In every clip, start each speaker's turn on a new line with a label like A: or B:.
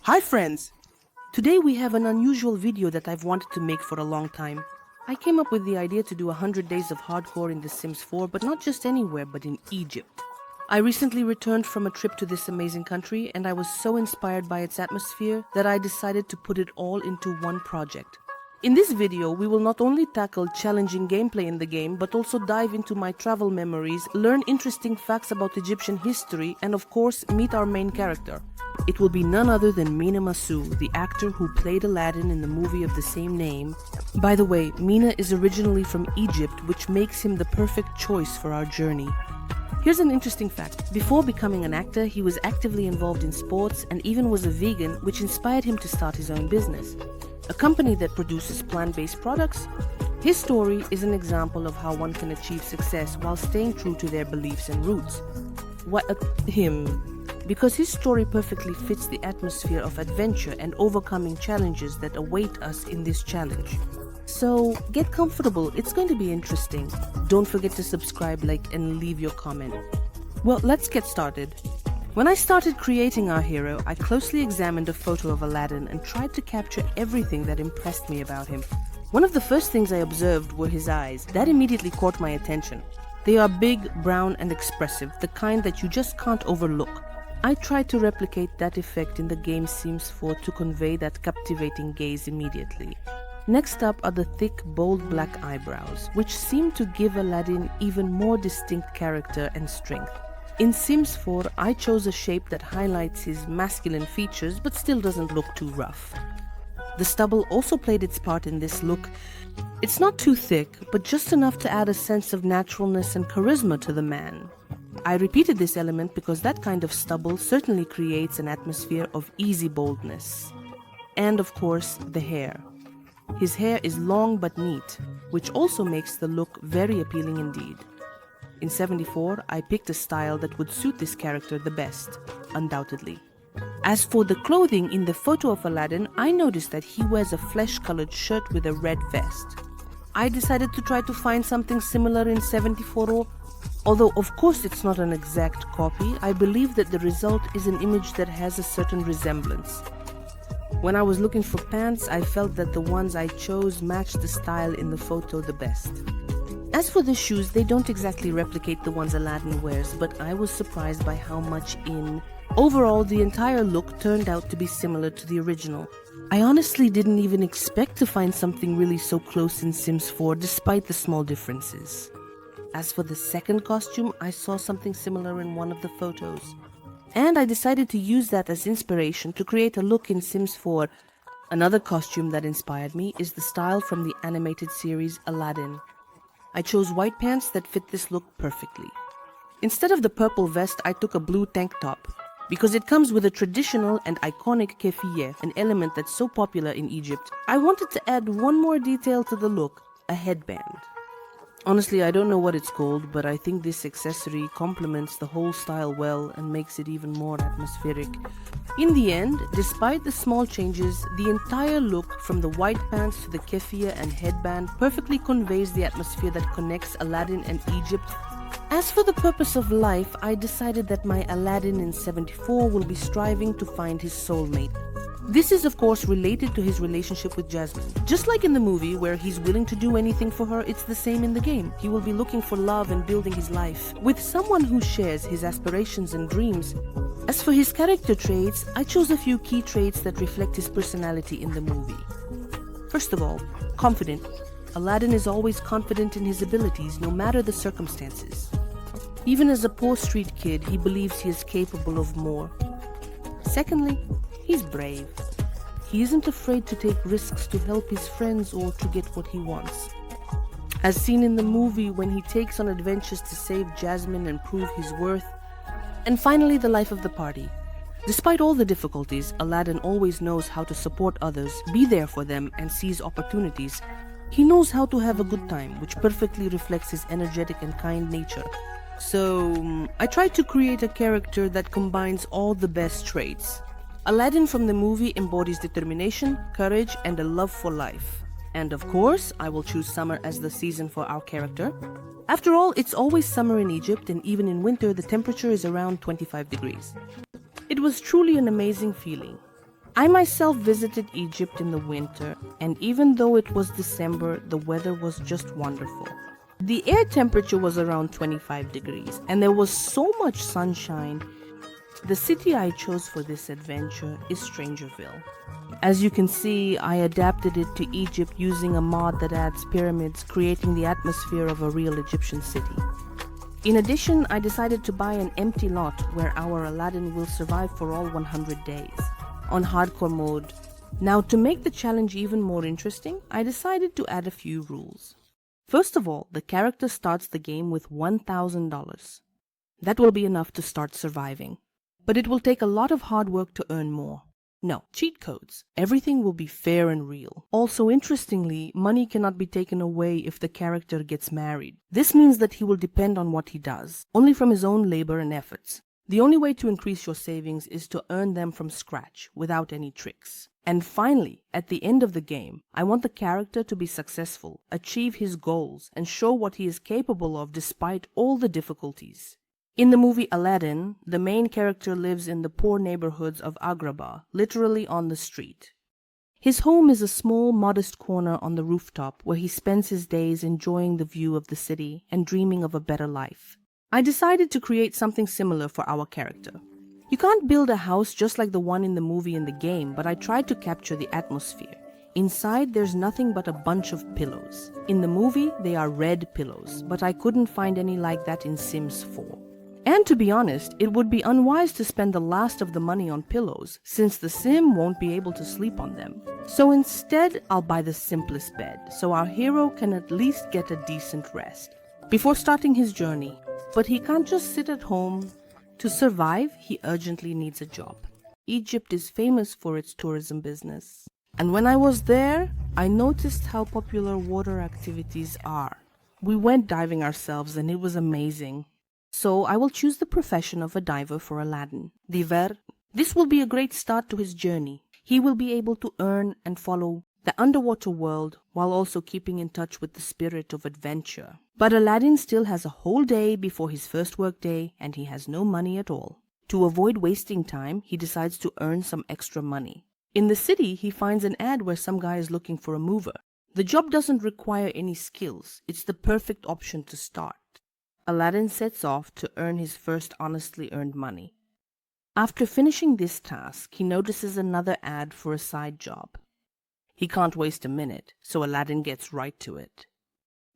A: Hi friends! Today we have an unusual video that I've wanted to make for a long time. I came up with the idea to do 100 days of hardcore in The Sims 4, but not just anywhere, but in Egypt. I recently returned from a trip to this amazing country, and I was so inspired by its atmosphere that I decided to put it all into one project. In this video, we will not only tackle challenging gameplay in the game, but also dive into my travel memories, learn interesting facts about Egyptian history, and of course, meet our main character. It will be none other than Mina Massoud, the actor who played Aladdin in the movie of the same name. By the way, Mina is originally from Egypt, which makes him the perfect choice for our journey. Here's an interesting fact. Before becoming an actor, he was actively involved in sports and even was a vegan, which inspired him to start his own business, a company that produces plant-based products. His story is an example of how one can achieve success while staying true to their beliefs and roots. Because his story perfectly fits the atmosphere of adventure and overcoming challenges that await us in this challenge. So get comfortable, it's going to be interesting. Don't forget to subscribe, like, and leave your comment. Well, let's get started. When I started creating our hero, I closely examined a photo of Aladdin and tried to capture everything that impressed me about him. One of the first things I observed were his eyes. That immediately caught my attention. They are big, brown, and expressive, the kind that you just can't overlook. I tried to replicate that effect in the game Sims 4 to convey that captivating gaze immediately. Next up are the thick, bold black eyebrows, which seem to give Aladdin even more distinct character and strength. In Sims 4, I chose a shape that highlights his masculine features but still doesn't look too rough. The stubble also played its part in this look. It's not too thick, but just enough to add a sense of naturalness and charisma to the man. I repeated this element because that kind of stubble certainly creates an atmosphere of easy boldness. And of course, the hair. His hair is long but neat, which also makes the look very appealing indeed. In 74, I picked a style that would suit this character the best, undoubtedly. As for the clothing in the photo of Aladdin, I noticed that he wears a flesh-colored shirt with a red vest. I decided to try to find something similar in 74, although of course it's not an exact copy. I believe that the result is an image that has a certain resemblance. When I was looking for pants, I felt that the ones I chose matched the style in the photo the best. As for the shoes, they don't exactly replicate the ones Aladdin wears, but I was surprised by how much Overall, the entire look turned out to be similar to the original. I honestly didn't even expect to find something really so close in Sims 4, despite the small differences. As for the second costume, I saw something similar in one of the photos. And I decided to use that as inspiration to create a look in Sims 4. Another costume that inspired me is the style from the animated series Aladdin. I chose white pants that fit this look perfectly. Instead of the purple vest, I took a blue tank top, because it comes with a traditional and iconic keffiyeh, an element that's so popular in Egypt. I wanted to add one more detail to the look, a headband. Honestly, I don't know what it's called, but I think this accessory complements the whole style well and makes it even more atmospheric. In the end, despite the small changes, the entire look from the white pants to the keffiyeh and headband perfectly conveys the atmosphere that connects Aladdin and Egypt. As for the purpose of life, I decided that my Aladdin in 74 will be striving to find his soulmate. This is of course related to his relationship with Jasmine. Just like in the movie where he's willing to do anything for her, it's the same in the game. He will be looking for love and building his life with someone who shares his aspirations and dreams. As for his character traits, I chose a few key traits that reflect his personality in the movie. First of all, confident. Aladdin is always confident in his abilities, no matter the circumstances. Even as a poor street kid, he believes he is capable of more. Secondly, he's brave. He isn't afraid to take risks to help his friends or to get what he wants. As seen in the movie when he takes on adventures to save Jasmine and prove his worth. And finally, the life of the party. Despite all the difficulties, Aladdin always knows how to support others, be there for them, and seize opportunities. He knows how to have a good time, which perfectly reflects his energetic and kind nature. So, I tried to create a character that combines all the best traits. Aladdin from the movie embodies determination, courage, and a love for life. And of course, I will choose summer as the season for our character. After all, it's always summer in Egypt, and even in winter, the temperature is around 25 degrees. It was truly an amazing feeling. I myself visited Egypt in the winter, and even though it was December, the weather was just wonderful. The air temperature was around 25 degrees, and there was so much sunshine. The city I chose for this adventure is Strangerville. As you can see, I adapted it to Egypt using a mod that adds pyramids, creating the atmosphere of a real Egyptian city. In addition, I decided to buy an empty lot where our Aladdin will survive for all 100 days. On hardcore mode. Now, to make the challenge even more interesting, I decided to add a few rules. First of all, the character starts the game with $1,000. That will be enough to start surviving. But it will take a lot of hard work to earn more. No, cheat codes. Everything will be fair and real. Also, interestingly, money cannot be taken away if the character gets married. This means that he will depend on what he does, only from his own labor and efforts. The only way to increase your savings is to earn them from scratch, without any tricks. And finally, at the end of the game, I want the character to be successful, achieve his goals, and show what he is capable of despite all the difficulties. In the movie Aladdin, the main character lives in the poor neighborhoods of Agrabah, literally on the street. His home is a small, modest corner on the rooftop where he spends his days enjoying the view of the city and dreaming of a better life. I decided to create something similar for our character. You can't build a house just like the one in the movie and the game, but I tried to capture the atmosphere. Inside, there's nothing but a bunch of pillows. In the movie, they are red pillows, but I couldn't find any like that in Sims 4. And to be honest, it would be unwise to spend the last of the money on pillows, since the sim won't be able to sleep on them. So instead, I'll buy the simplest bed, so our hero can at least get a decent rest before starting his journey. But he can't just sit at home. To survive, he urgently needs a job. Egypt is famous for its tourism business. And when I was there, I noticed how popular water activities are. We went diving ourselves and it was amazing. So I will choose the profession of a diver for Aladdin. Diver. This will be a great start to his journey. He will be able to earn and follow the underwater world while also keeping in touch with the spirit of adventure. But Aladdin still has a whole day before his first work day and he has no money at all. To avoid wasting time, he decides to earn some extra money. In the city, he finds an ad where some guy is looking for a mover. The job doesn't require any skills. It's the perfect option to start. Aladdin sets off to earn his first honestly earned money. After finishing this task, he notices another ad for a side job. He can't waste a minute, so Aladdin gets right to it.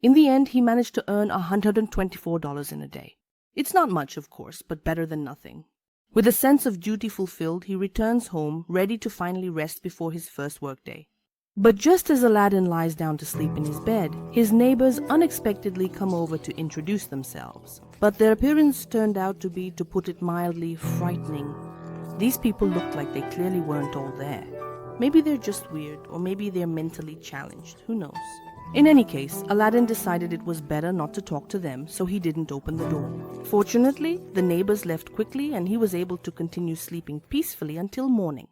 A: In the end, he managed to earn $124 in a day. It's not much, of course, but better than nothing. With a sense of duty fulfilled, he returns home, ready to finally rest before his first workday. But just as Aladdin lies down to sleep in his bed, his neighbors unexpectedly come over to introduce themselves. But their appearance turned out to be, to put it mildly, frightening. These people looked like they clearly weren't all there. Maybe they're just weird, or maybe they're mentally challenged, who knows. In any case, Aladdin decided it was better not to talk to them, so he didn't open the door. Fortunately, the neighbors left quickly and he was able to continue sleeping peacefully until morning.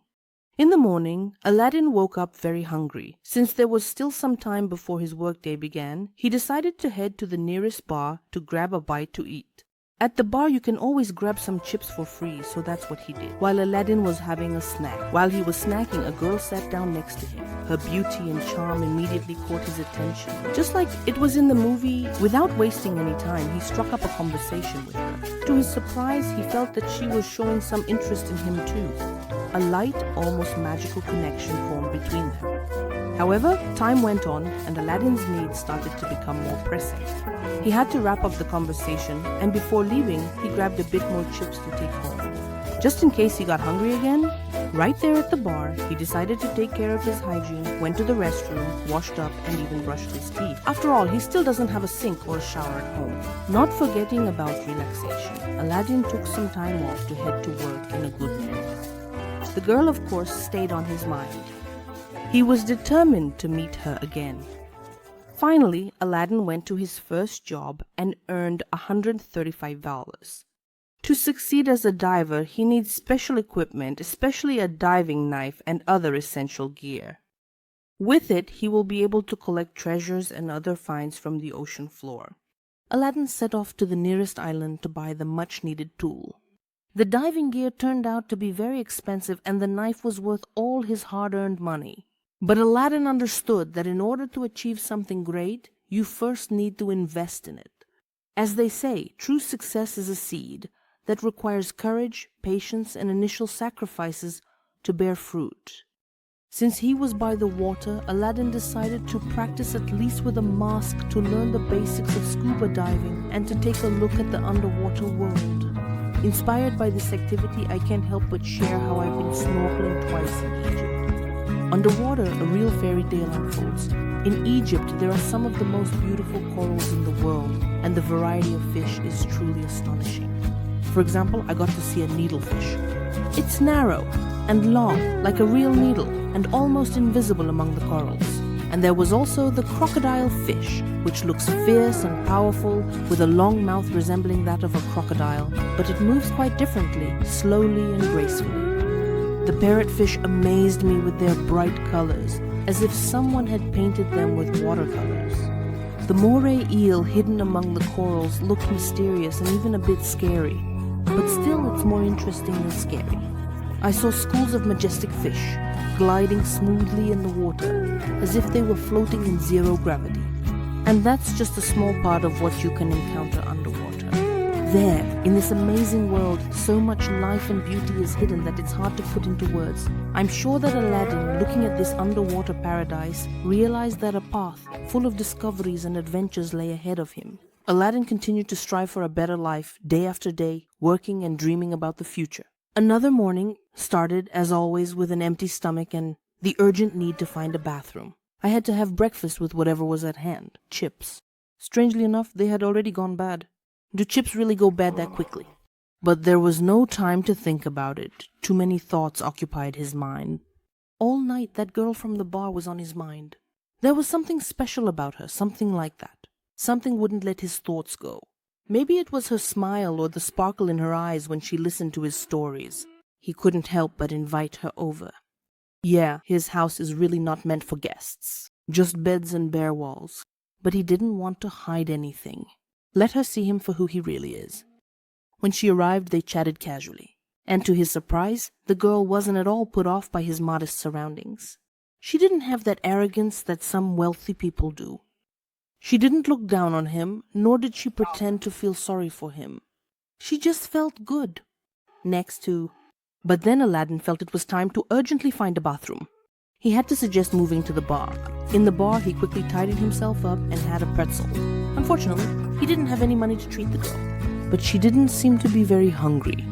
A: In the morning, Aladdin woke up very hungry. Since there was still some time before his workday began, he decided to head to the nearest bar to grab a bite to eat. At the bar, you can always grab some chips for free, so that's what he did. While Aladdin was having a snack. While he was snacking, a girl sat down next to him. Her beauty and charm immediately caught his attention. Just like it was in the movie, without wasting any time, he struck up a conversation with her. To his surprise, he felt that she was showing some interest in him too. A light, almost magical connection formed between them. However, time went on and Aladdin's needs started to become more pressing. He had to wrap up the conversation, and before leaving, he grabbed a bit more chips to take home. Just in case he got hungry again, right there at the bar, he decided to take care of his hygiene, went to the restroom, washed up, and even brushed his teeth. After all, he still doesn't have a sink or a shower at home. Not forgetting about relaxation, Aladdin took some time off to head to work in a good mood. The girl, of course, stayed on his mind. He was determined to meet her again. Finally, Aladdin went to his first job and earned $135. To succeed as a diver, he needs special equipment, especially a diving knife and other essential gear. With it, he will be able to collect treasures and other finds from the ocean floor. Aladdin set off to the nearest island to buy the much-needed tool. The diving gear turned out to be very expensive and the knife was worth all his hard-earned money. But Aladdin understood that in order to achieve something great, you first need to invest in it. As they say, true success is a seed that requires courage, patience, and initial sacrifices to bear fruit. Since he was by the water, Aladdin decided to practice at least with a mask to learn the basics of scuba diving and to take a look at the underwater world. Inspired by this activity, I can't help but share how I've been snorkeling twice in Egypt. Underwater, a real fairy tale unfolds. In Egypt, there are some of the most beautiful corals in the world, and the variety of fish is truly astonishing. For example, I got to see a needlefish. It's narrow and long, like a real needle, and almost invisible among the corals. And there was also the crocodile fish, which looks fierce and powerful, with a long mouth resembling that of a crocodile, but it moves quite differently, slowly and gracefully. The parrotfish amazed me with their bright colors, as if someone had painted them with watercolors. The moray eel hidden among the corals looked mysterious and even a bit scary, but still it's more interesting than scary. I saw schools of majestic fish, gliding smoothly in the water, as if they were floating in zero gravity. And that's just a small part of what you can encounter underwater. There, in this amazing world, so much life and beauty is hidden that it's hard to put into words. I'm sure that Aladdin, looking at this underwater paradise, realized that a path full of discoveries and adventures lay ahead of him. Aladdin continued to strive for a better life, day after day, working and dreaming about the future. Another morning started, as always, with an empty stomach and the urgent need to find a bathroom. I had to have breakfast with whatever was at hand, chips. Strangely enough, they had already gone bad. Do chips really go bad that quickly? But there was no time to think about it. Too many thoughts occupied his mind. All night, that girl from the bar was on his mind. There was something special about her, something like that. Something wouldn't let his thoughts go. Maybe it was her smile or the sparkle in her eyes when she listened to his stories. He couldn't help but invite her over. Yeah, his house is really not meant for guests. Just beds and bare walls. But he didn't want to hide anything. Let her see him for who he really is. When she arrived, they chatted casually. And to his surprise, the girl wasn't at all put off by his modest surroundings. She didn't have that arrogance that some wealthy people do. She didn't look down on him, nor did she pretend to feel sorry for him. She just felt good. But then Aladdin felt it was time to urgently find a bathroom. He had to suggest moving to the bar. In the bar, he quickly tidied himself up and had a pretzel. Unfortunately, he didn't have any money to treat the girl, but she didn't seem to be very hungry.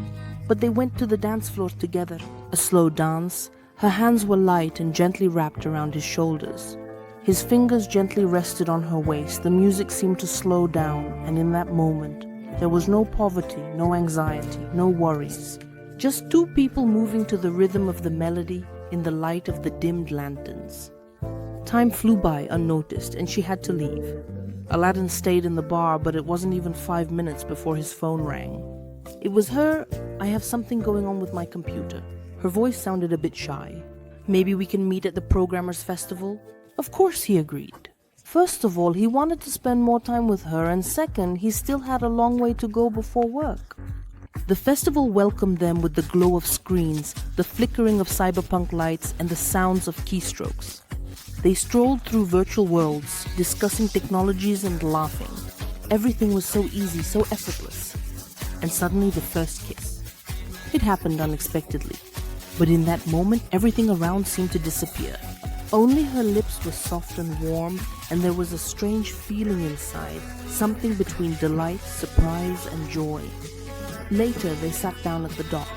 A: But they went to the dance floor together, a slow dance. Her hands were light and gently wrapped around his shoulders. His fingers gently rested on her waist. The music seemed to slow down, and in that moment, there was no poverty, no anxiety, no worries. Just two people moving to the rhythm of the melody in the light of the dimmed lanterns. Time flew by unnoticed, and she had to leave. Aladdin stayed in the bar, but it wasn't even 5 minutes before his phone rang. It was her. I have something going on with my computer. Her voice sounded a bit shy. Maybe we can meet at the Programmers Festival? Of course he agreed. First of all, he wanted to spend more time with her, and second, he still had a long way to go before work. The festival welcomed them with the glow of screens, the flickering of cyberpunk lights, and the sounds of keystrokes. They strolled through virtual worlds, discussing technologies and laughing. Everything was so easy, so effortless. And suddenly the first kiss. It happened unexpectedly, but in that moment everything around seemed to disappear. Only her lips were soft and warm, and there was a strange feeling inside, something between delight, surprise, and joy. Later, they sat down at the dock.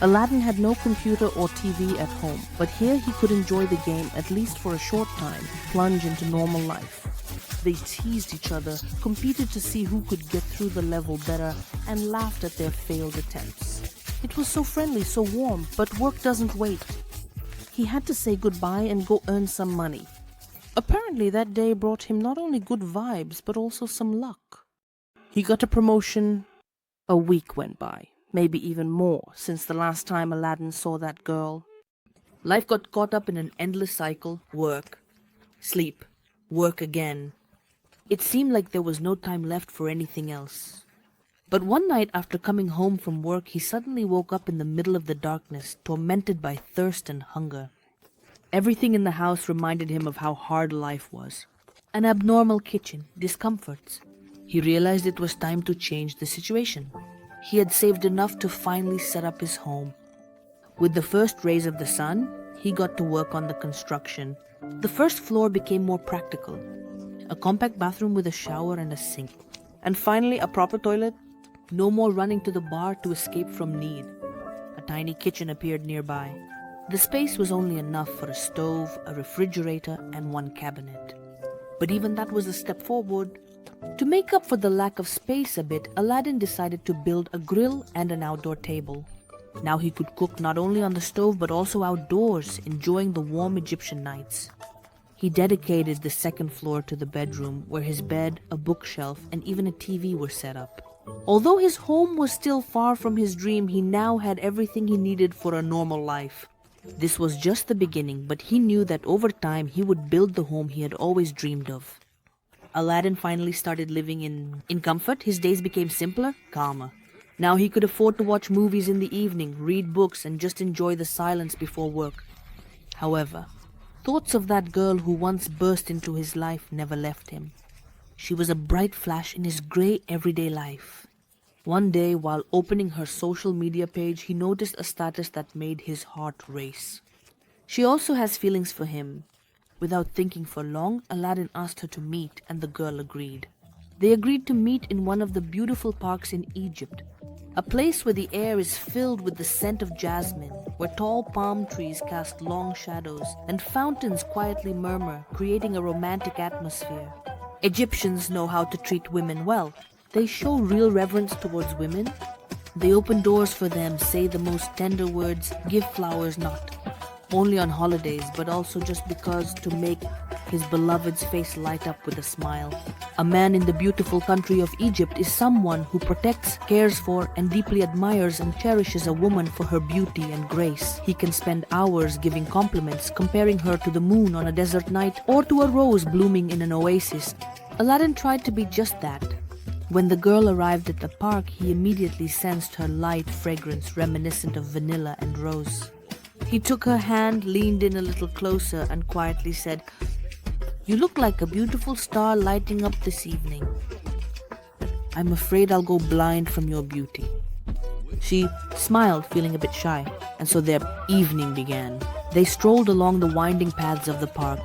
A: Aladdin had no computer or TV at home, but here he could enjoy the game at least for a short time, plunge into normal life. They teased each other, competed to see who could get through the level better, and laughed at their failed attempts. It was so friendly, so warm, but work doesn't wait. He had to say goodbye and go earn some money. Apparently that day brought him not only good vibes, but also some luck. He got a promotion. A week went by, maybe even more, since the last time Aladdin saw that girl. Life got caught up in an endless cycle. Work, sleep, work again. It seemed like there was no time left for anything else. But one night after coming home from work, he suddenly woke up in the middle of the darkness, tormented by thirst and hunger. Everything in the house reminded him of how hard life was. An abnormal kitchen, discomforts. He realized it was time to change the situation. He had saved enough to finally set up his home. With the first rays of the sun, he got to work on the construction. The first floor became more practical. A compact bathroom with a shower and a sink. And finally, a proper toilet. No more running to the bar to escape from need. A tiny kitchen appeared nearby. The space was only enough for a stove, a refrigerator, and one cabinet. But even that was a step forward. To make up for the lack of space a bit, Aladdin decided to build a grill and an outdoor table. Now he could cook not only on the stove but also outdoors, enjoying the warm Egyptian nights. He dedicated the second floor to the bedroom, where his bed, a bookshelf, and even a TV were set up. Although his home was still far from his dream, he now had everything he needed for a normal life. This was just the beginning, but he knew that over time he would build the home he had always dreamed of. Aladdin finally started living in comfort. His days became simpler, calmer. Now he could afford to watch movies in the evening, read books, and just enjoy the silence before work. However, thoughts of that girl who once burst into his life never left him. She was a bright flash in his grey everyday life. One day, while opening her social media page, he noticed a status that made his heart race. She also has feelings for him. Without thinking for long, Aladdin asked her to meet, and the girl agreed. They agreed to meet in one of the beautiful parks in Egypt, a place where the air is filled with the scent of jasmine, where tall palm trees cast long shadows and fountains quietly murmur, creating a romantic atmosphere. Egyptians know how to treat women well. They show real reverence towards women. They open doors for them, say the most tender words, give flowers not only on holidays, but also just because to make his beloved's face light up with a smile. A man in the beautiful country of Egypt is someone who protects, cares for, and deeply admires and cherishes a woman for her beauty and grace. He can spend hours giving compliments, comparing her to the moon on a desert night or to a rose blooming in an oasis. Aladdin tried to be just that. When the girl arrived at the park, he immediately sensed her light fragrance reminiscent of vanilla and rose. He took her hand, leaned in a little closer, and quietly said, "You look like a beautiful star lighting up this evening. I'm afraid I'll go blind from your beauty." She smiled, feeling a bit shy, and so their evening began. They strolled along the winding paths of the park.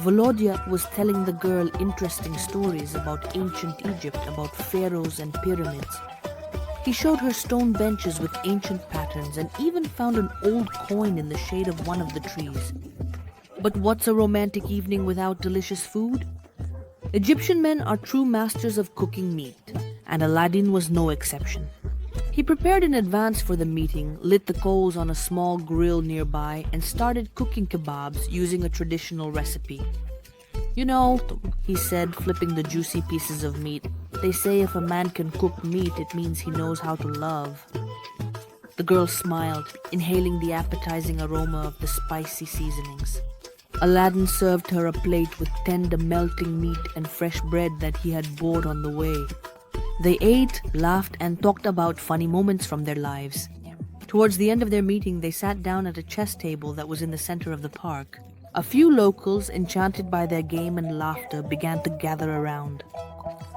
A: Volodya was telling the girl interesting stories about ancient Egypt, about pharaohs and pyramids. He showed her stone benches with ancient patterns and even found an old coin in the shade of one of the trees. But what's a romantic evening without delicious food? Egyptian men are true masters of cooking meat, and Aladdin was no exception. He prepared in advance for the meeting, lit the coals on a small grill nearby, and started cooking kebabs using a traditional recipe. "You know," he said, flipping the juicy pieces of meat, "they say if a man can cook meat, it means he knows how to love." The girl smiled, inhaling the appetizing aroma of the spicy seasonings. Aladdin served her a plate with tender melting meat and fresh bread that he had bought on the way. They ate, laughed, and talked about funny moments from their lives. Towards the end of their meeting, they sat down at a chess table that was in the center of the park. A few locals, enchanted by their game and laughter, began to gather around.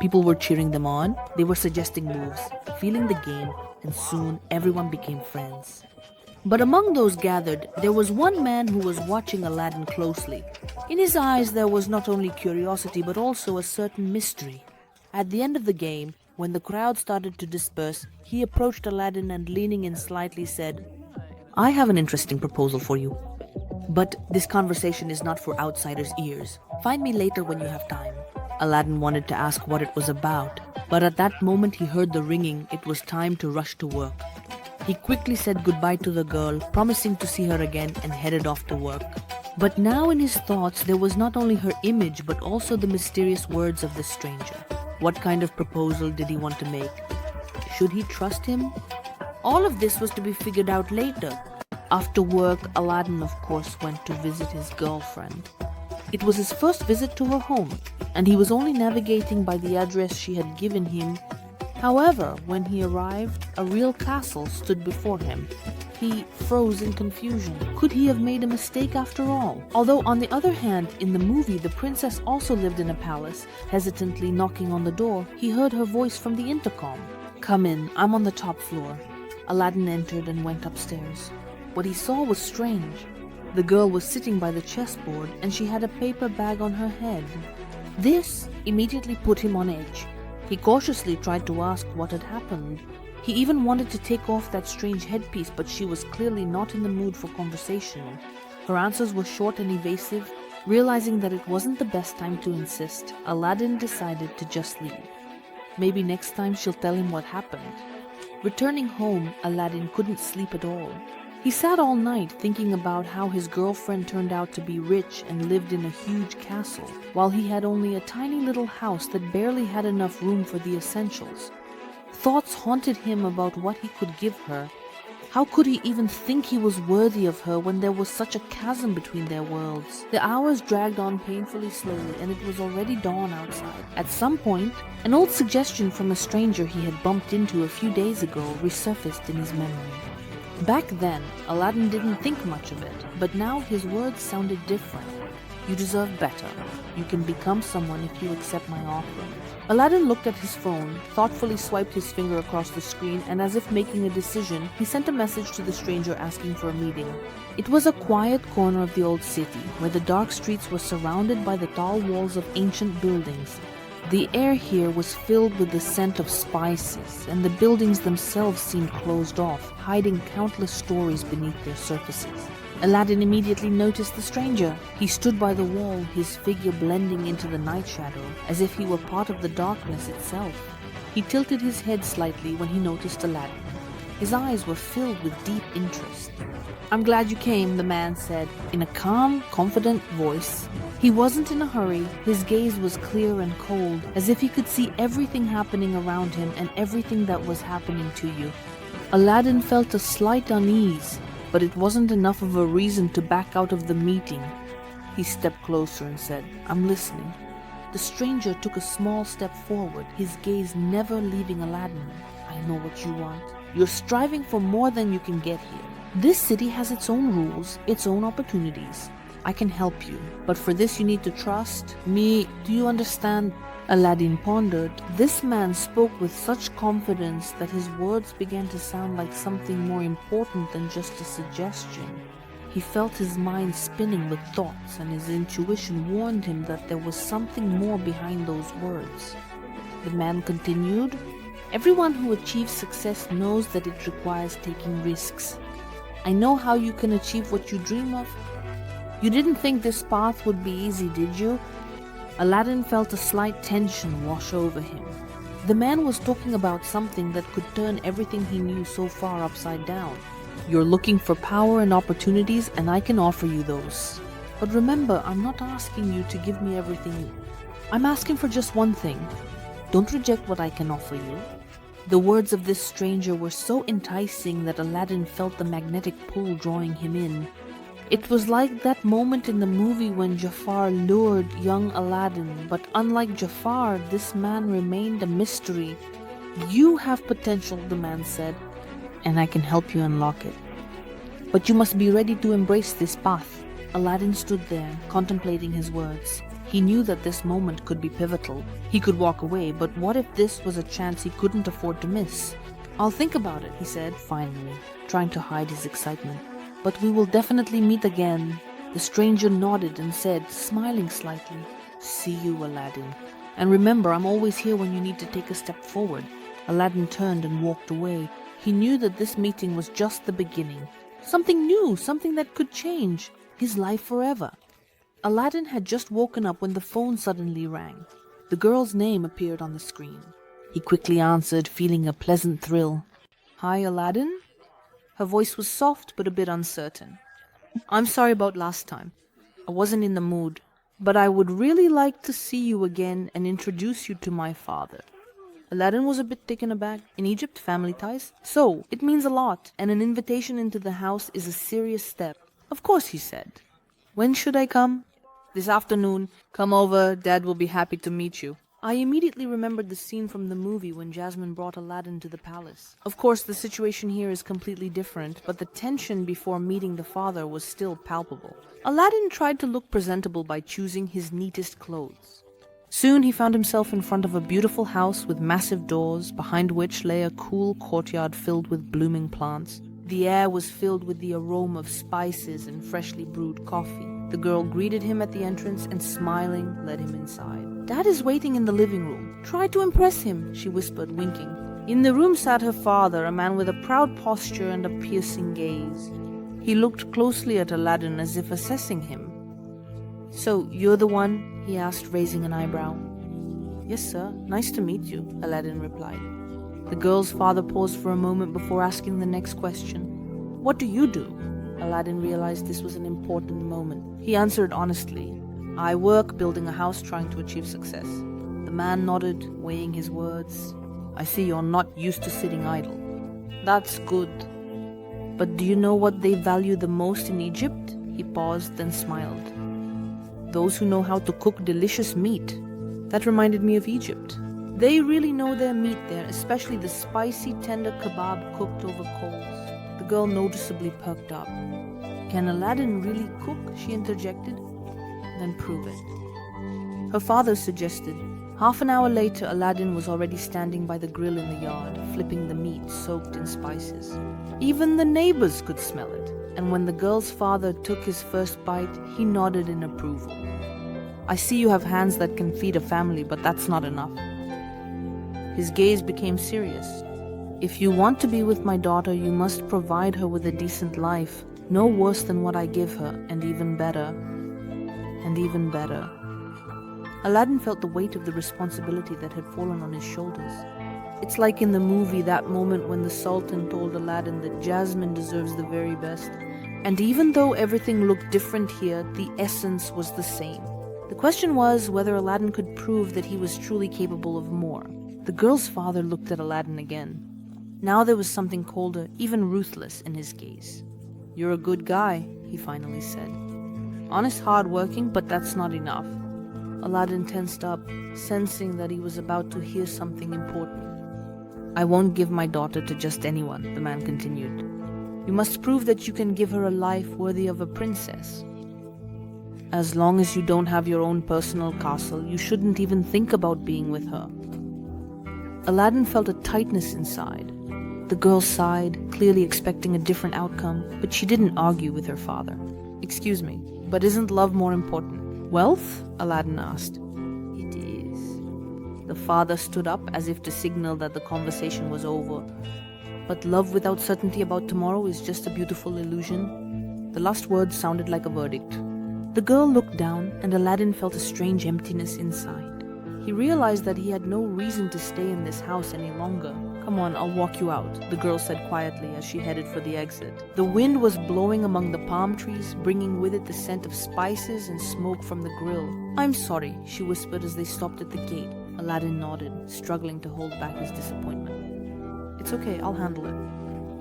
A: People were cheering them on, they were suggesting moves, feeling the game, and soon everyone became friends. But among those gathered, there was one man who was watching Aladdin closely. In his eyes there was not only curiosity but also a certain mystery. At the end of the game, when the crowd started to disperse, he approached Aladdin and, leaning in slightly, said, "I have an interesting proposal for you. But this conversation is not for outsiders' ears. Find me later when you have time." Aladdin wanted to ask what it was about, but at that moment he heard the ringing. It was time to rush to work. He quickly said goodbye to the girl, promising to see her again, and headed off to work. But now in his thoughts there was not only her image but also the mysterious words of the stranger. What kind of proposal did he want to make? Should he trust him? All of this was to be figured out later. After work, Aladdin of course went to visit his girlfriend. It was his first visit to her home, and he was only navigating by the address she had given him However, when he arrived, a real castle stood before him. He froze in confusion. Could he have made a mistake after all? Although, on the other hand, in the movie, the princess also lived in a palace. Hesitantly knocking on the door, he heard her voice from the intercom. "Come in, I'm on the top floor." Aladdin entered and went upstairs. What he saw was strange. The girl was sitting by the chessboard and she had a paper bag on her head. This immediately put him on edge. He cautiously tried to ask what had happened. He even wanted to take off that strange headpiece, but she was clearly not in the mood for conversation. Her answers were short and evasive. Realizing that it wasn't the best time to insist, Aladdin decided to just leave. Maybe next time she'll tell him what happened. Returning home, Aladdin couldn't sleep at all. He sat all night thinking about how his girlfriend turned out to be rich and lived in a huge castle, while he had only a tiny little house that barely had enough room for the essentials. Thoughts haunted him about what he could give her. How could he even think he was worthy of her when there was such a chasm between their worlds? The hours dragged on painfully slowly, and it was already dawn outside. At some point, an old suggestion from a stranger he had bumped into a few days ago resurfaced in his memory. Back then, Aladdin didn't think much of it, but now his words sounded different. "You deserve better. You can become someone if you accept my offer." Aladdin looked at his phone, thoughtfully swiped his finger across the screen, and as if making a decision, he sent a message to the stranger asking for a meeting. It was a quiet corner of the old city, where the dark streets were surrounded by the tall walls of ancient buildings. The air here was filled with the scent of spices, and the buildings themselves seemed closed off, hiding countless stories beneath their surfaces. Aladdin immediately noticed the stranger. He stood by the wall, his figure blending into the night shadow, as if he were part of the darkness itself. He tilted his head slightly when he noticed Aladdin. His eyes were filled with deep interest. "I'm glad you came," the man said, in a calm, confident voice. He wasn't in a hurry. His gaze was clear and cold, as if he could see everything happening around him and everything that was happening to you. Aladdin felt a slight unease, but it wasn't enough of a reason to back out of the meeting. He stepped closer and said, "I'm listening." The stranger took a small step forward, his gaze never leaving Aladdin. "I know what you want. You're striving for more than you can get here. This city has its own rules, its own opportunities. I can help you, but for this you need to trust me. Do you understand?" Aladdin pondered. This man spoke with such confidence that his words began to sound like something more important than just a suggestion. He felt his mind spinning with thoughts, and his intuition warned him that there was something more behind those words. The man continued, "Everyone who achieves success knows that it requires taking risks. I know how you can achieve what you dream of. You didn't think this path would be easy, did you?" Aladdin felt a slight tension wash over him. The man was talking about something that could turn everything he knew so far upside down. "You're looking for power and opportunities, and I can offer you those. But remember, I'm not asking you to give me everything. I'm asking for just one thing. Don't reject what I can offer you." The words of this stranger were so enticing that Aladdin felt the magnetic pull drawing him in. It was like that moment in the movie when Jafar lured young Aladdin, but unlike Jafar, this man remained a mystery. "You have potential," the man said, "and I can help you unlock it. But you must be ready to embrace this path." Aladdin stood there, contemplating his words. He knew that this moment could be pivotal. He could walk away, but what if this was a chance he couldn't afford to miss? "I'll think about it," he said, finally, trying to hide his excitement. "But we will definitely meet again." The stranger nodded and said, smiling slightly, "See you, Aladdin. And remember, I'm always here when you need to take a step forward." Aladdin turned and walked away. He knew that this meeting was just the beginning. Something new, something that could change his life forever. Aladdin had just woken up when the phone suddenly rang. The girl's name appeared on the screen. He quickly answered, feeling a pleasant thrill. "Hi, Aladdin?" Her voice was soft but a bit uncertain. "I'm sorry about last time. I wasn't in the mood, but I would really like to see you again and introduce you to my father." Aladdin was a bit taken aback. In Egypt, family ties? So, it means a lot, and an invitation into the house is a serious step. "Of course," he said. "When should I come?" "This afternoon. Come over, Dad will be happy to meet you." I immediately remembered the scene from the movie when Jasmine brought Aladdin to the palace. Of course, the situation here is completely different, but the tension before meeting the father was still palpable. Aladdin tried to look presentable by choosing his neatest clothes. Soon he found himself in front of a beautiful house with massive doors, behind which lay a cool courtyard filled with blooming plants. The air was filled with the aroma of spices and freshly brewed coffee. The girl greeted him at the entrance and, smiling, led him inside. "Dad is waiting in the living room. Try to impress him," she whispered, winking. In the room sat her father, a man with a proud posture and a piercing gaze. He looked closely at Aladdin as if assessing him. "So, you're the one?" he asked, raising an eyebrow. "Yes, sir. Nice to meet you," Aladdin replied. The girl's father paused for a moment before asking the next question. "What do you do?" Aladdin realized this was an important moment. He answered honestly, "I work building a house trying to achieve success." The man nodded, weighing his words. "I see you're not used to sitting idle." "That's good. But do you know what they value the most in Egypt?" He paused, then smiled. "Those who know how to cook delicious meat." That reminded me of Egypt. They really know their meat there, especially the spicy, tender kebab cooked over coals. The girl noticeably perked up. "Can Aladdin really cook?" she interjected. "Then prove it," her father suggested. Half an hour later, Aladdin was already standing by the grill in the yard, flipping the meat soaked in spices. Even the neighbors could smell it, and when the girl's father took his first bite, he nodded in approval. "I see you have hands that can feed a family, but that's not enough." His gaze became serious. "If you want to be with my daughter, you must provide her with a decent life, no worse than what I give her, and even better. And even better." Aladdin felt the weight of the responsibility that had fallen on his shoulders. It's like in the movie, that moment when the Sultan told Aladdin that Jasmine deserves the very best. And even though everything looked different here, the essence was the same. The question was whether Aladdin could prove that he was truly capable of more. The girl's father looked at Aladdin again. Now there was something colder, even ruthless, in his gaze. "You're a good guy," he finally said. "Honest, hard-working, but that's not enough." Aladdin tensed up, sensing that he was about to hear something important. "I won't give my daughter to just anyone," the man continued. "You must prove that you can give her a life worthy of a princess. As long as you don't have your own personal castle, you shouldn't even think about being with her." Aladdin felt a tightness inside. The girl sighed, clearly expecting a different outcome, but she didn't argue with her father. "Excuse me, but isn't love more important?" "Wealth?" Aladdin asked. "It is." The father stood up as if to signal that the conversation was over. "But love without certainty about tomorrow is just a beautiful illusion." The last words sounded like a verdict. The girl looked down, and Aladdin felt a strange emptiness inside. He realized that he had no reason to stay in this house any longer. "Come on, I'll walk you out," the girl said quietly as she headed for the exit. The wind was blowing among the palm trees, bringing with it the scent of spices and smoke from the grill. "I'm sorry," she whispered as they stopped at the gate. Aladdin nodded, struggling to hold back his disappointment. "It's okay, I'll handle it."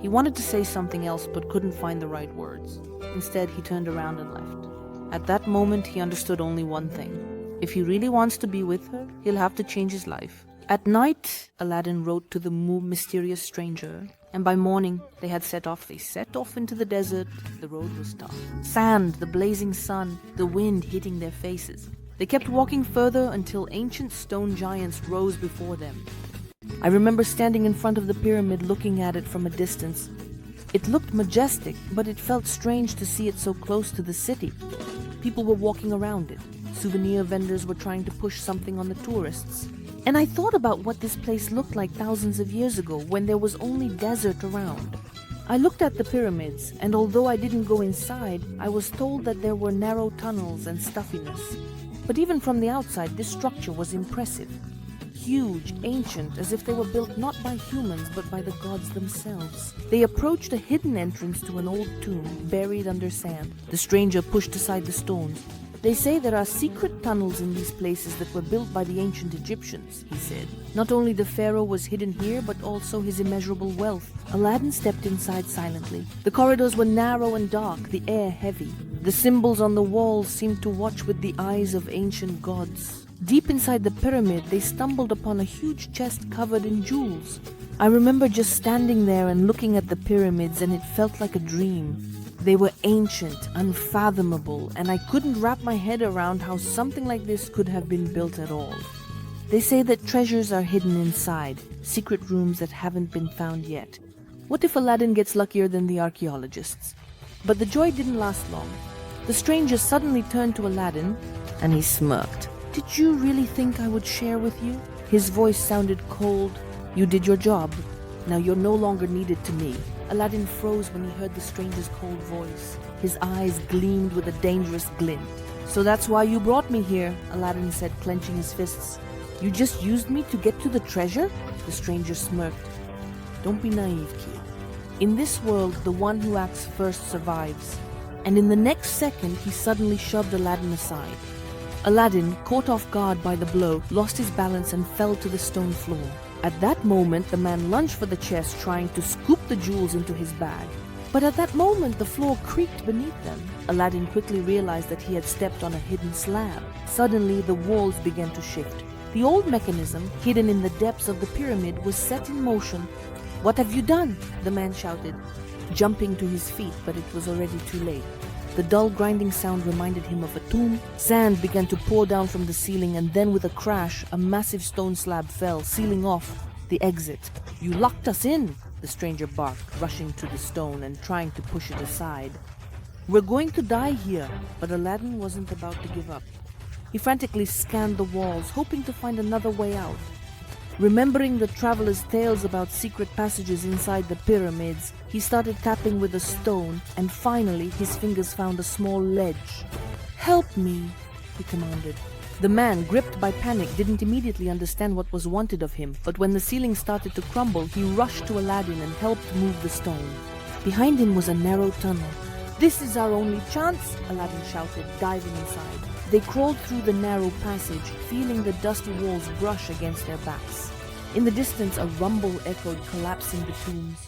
A: He wanted to say something else but couldn't find the right words. Instead, he turned around and left. At that moment, he understood only one thing. If he really wants to be with her, he'll have to change his life. At night, Aladdin wrote to the mysterious stranger, and by morning they had set off. They set off into the desert. The road was tough. Sand, the blazing sun, the wind hitting their faces. They kept walking further until ancient stone giants rose before them. I remember standing in front of the pyramid looking at it from a distance. It looked majestic, but it felt strange to see it so close to the city. People were walking around it. Souvenir vendors were trying to push something on the tourists. And I thought about what this place looked like thousands of years ago when there was only desert around. I looked at the pyramids, and although I didn't go inside, I was told that there were narrow tunnels and stuffiness. But even from the outside, this structure was impressive. Huge, ancient, as if they were built not by humans but by the gods themselves. They approached a hidden entrance to an old tomb buried under sand. The stranger pushed aside the stones. "They say there are secret tunnels in these places that were built by the ancient Egyptians," he said. Not only the pharaoh was hidden here, but also his immeasurable wealth. Aladdin stepped inside silently. The corridors were narrow and dark, the air heavy. The symbols on the walls seemed to watch with the eyes of ancient gods. Deep inside the pyramid, they stumbled upon a huge chest covered in jewels. I remember just standing there and looking at the pyramids, and it felt like a dream. They were ancient, unfathomable, and I couldn't wrap my head around how something like this could have been built at all. They say that treasures are hidden inside, secret rooms that haven't been found yet. What if Aladdin gets luckier than the archaeologists? But the joy didn't last long. The stranger suddenly turned to Aladdin, and he smirked. "Did you really think I would share with you?" His voice sounded cold. "You did your job. Now you're no longer needed to me." Aladdin froze when he heard the stranger's cold voice. His eyes gleamed with a dangerous glint. "So that's why you brought me here," Aladdin said, clenching his fists. "You just used me to get to the treasure?" The stranger smirked. "Don't be naive, kid. In this world, the one who acts first survives." And in the next second, he suddenly shoved Aladdin aside. Aladdin, caught off guard by the blow, lost his balance and fell to the stone floor. At that moment, the man lunged for the chest, trying to scoop the jewels into his bag. But at that moment, the floor creaked beneath them. Aladdin quickly realized that he had stepped on a hidden slab. Suddenly, the walls began to shift. The old mechanism, hidden in the depths of the pyramid, was set in motion. "What have you done?" the man shouted, jumping to his feet, but it was already too late. The dull grinding sound reminded him of a tomb. Sand began to pour down from the ceiling, and then with a crash, a massive stone slab fell, sealing off the exit. "You locked us in," the stranger barked, rushing to the stone and trying to push it aside. "We're going to die here." But Aladdin wasn't about to give up. He frantically scanned the walls, hoping to find another way out. Remembering the travelers' tales about secret passages inside the pyramids, he started tapping with a stone, and finally his fingers found a small ledge. "Help me," he commanded. The man, gripped by panic, didn't immediately understand what was wanted of him, but when the ceiling started to crumble, he rushed to Aladdin and helped move the stone. Behind him was a narrow tunnel. "This is our only chance," Aladdin shouted, diving inside. They crawled through the narrow passage, feeling the dusty walls brush against their backs. In the distance, a rumble echoed, collapsing the tombs.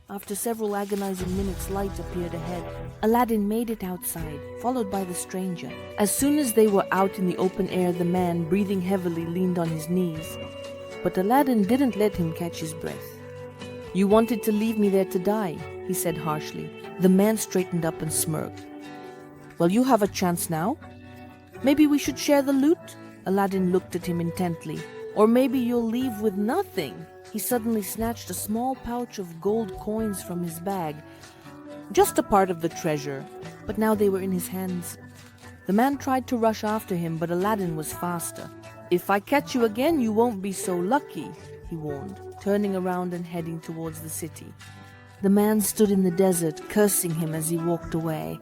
A: After several agonizing minutes, light appeared ahead. Aladdin made it outside, followed by the stranger. As soon as they were out in the open air, the man, breathing heavily, leaned on his knees. But Aladdin didn't let him catch his breath. "You wanted to leave me there to die," he said harshly. The man straightened up and smirked. "Well, you have a chance now. Maybe we should share the loot?" Aladdin looked at him intently. "Or maybe you'll leave with nothing." He suddenly snatched a small pouch of gold coins from his bag. Just a part of the treasure, but now they were in his hands. The man tried to rush after him, but Aladdin was faster. "If I catch you again, you won't be so lucky," he warned, turning around and heading towards the city. The man stood in the desert, cursing him as he walked away.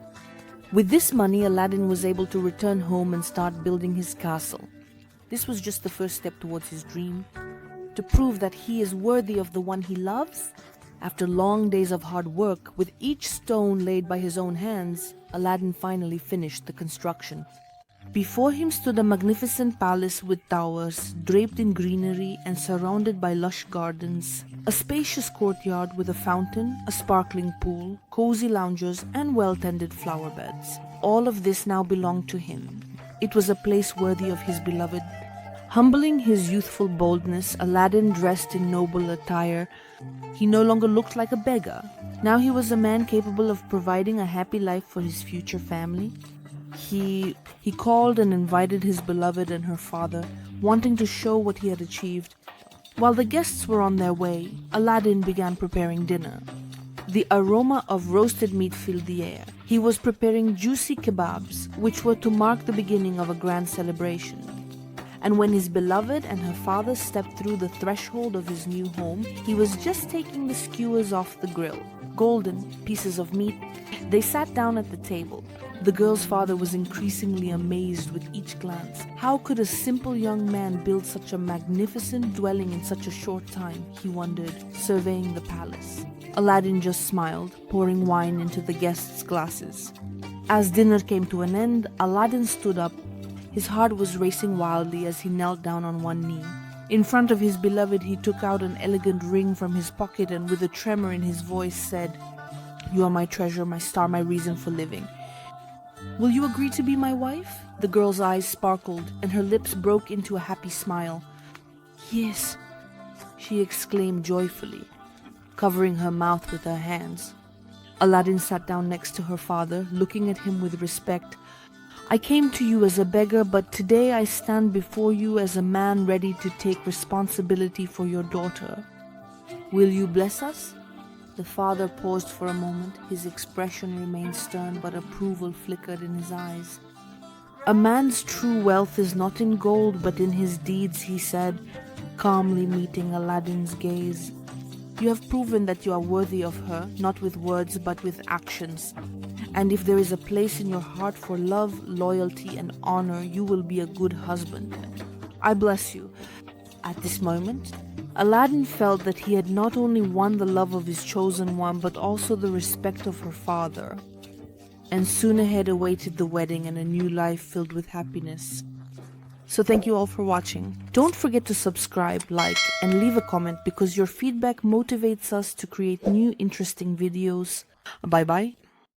A: With this money, Aladdin was able to return home and start building his castle. This was just the first step towards his dream, to prove that he is worthy of the one he loves. After long days of hard work, with each stone laid by his own hands, Aladdin finally finished the construction. Before him stood a magnificent palace with towers, draped in greenery and surrounded by lush gardens, a spacious courtyard with a fountain, a sparkling pool, cozy lounges, and well-tended flower beds. All of this now belonged to him. It was a place worthy of his beloved. Humbling his youthful boldness, Aladdin dressed in noble attire. He no longer looked like a beggar. Now he was a man capable of providing a happy life for his future family. He called and invited his beloved and her father, wanting to show what he had achieved. While the guests were on their way, Aladdin began preparing dinner. The aroma of roasted meat filled the air. He was preparing juicy kebabs, which were to mark the beginning of a grand celebration. And when his beloved and her father stepped through the threshold of his new home, he was just taking the skewers off the grill. Golden pieces of meat. They sat down at the table. The girl's father was increasingly amazed with each glance. How could a simple young man build such a magnificent dwelling in such a short time, he wondered, surveying the palace. Aladdin just smiled, pouring wine into the guests' glasses. As dinner came to an end, Aladdin stood up. His heart was racing wildly as he knelt down on one knee. In front of his beloved, he took out an elegant ring from his pocket and with a tremor in his voice said, "You are my treasure, my star, my reason for living." Will you agree to be my wife?" The girl's eyes sparkled and her lips broke into a happy smile. "Yes," she exclaimed joyfully, covering her mouth with her hands. Aladdin sat down next to her father, looking at him with respect. "I came to you as a beggar, but today I stand before you as a man ready to take responsibility for your daughter. Will you bless us?" The father paused for a moment. His expression remained stern, but approval flickered in his eyes. "A man's true wealth is not in gold, but in his deeds," he said, calmly meeting Aladdin's gaze. "You have proven that you are worthy of her, not with words, but with actions. And if there is a place in your heart for love, loyalty, and honor, you will be a good husband. I bless you." At this moment, Aladdin felt that he had not only won the love of his chosen one, but also the respect of her father. And soon ahead awaited the wedding and a new life filled with happiness. So thank you all for watching. Don't forget to subscribe, like, and leave a comment because your feedback motivates us to create new interesting videos. Bye bye.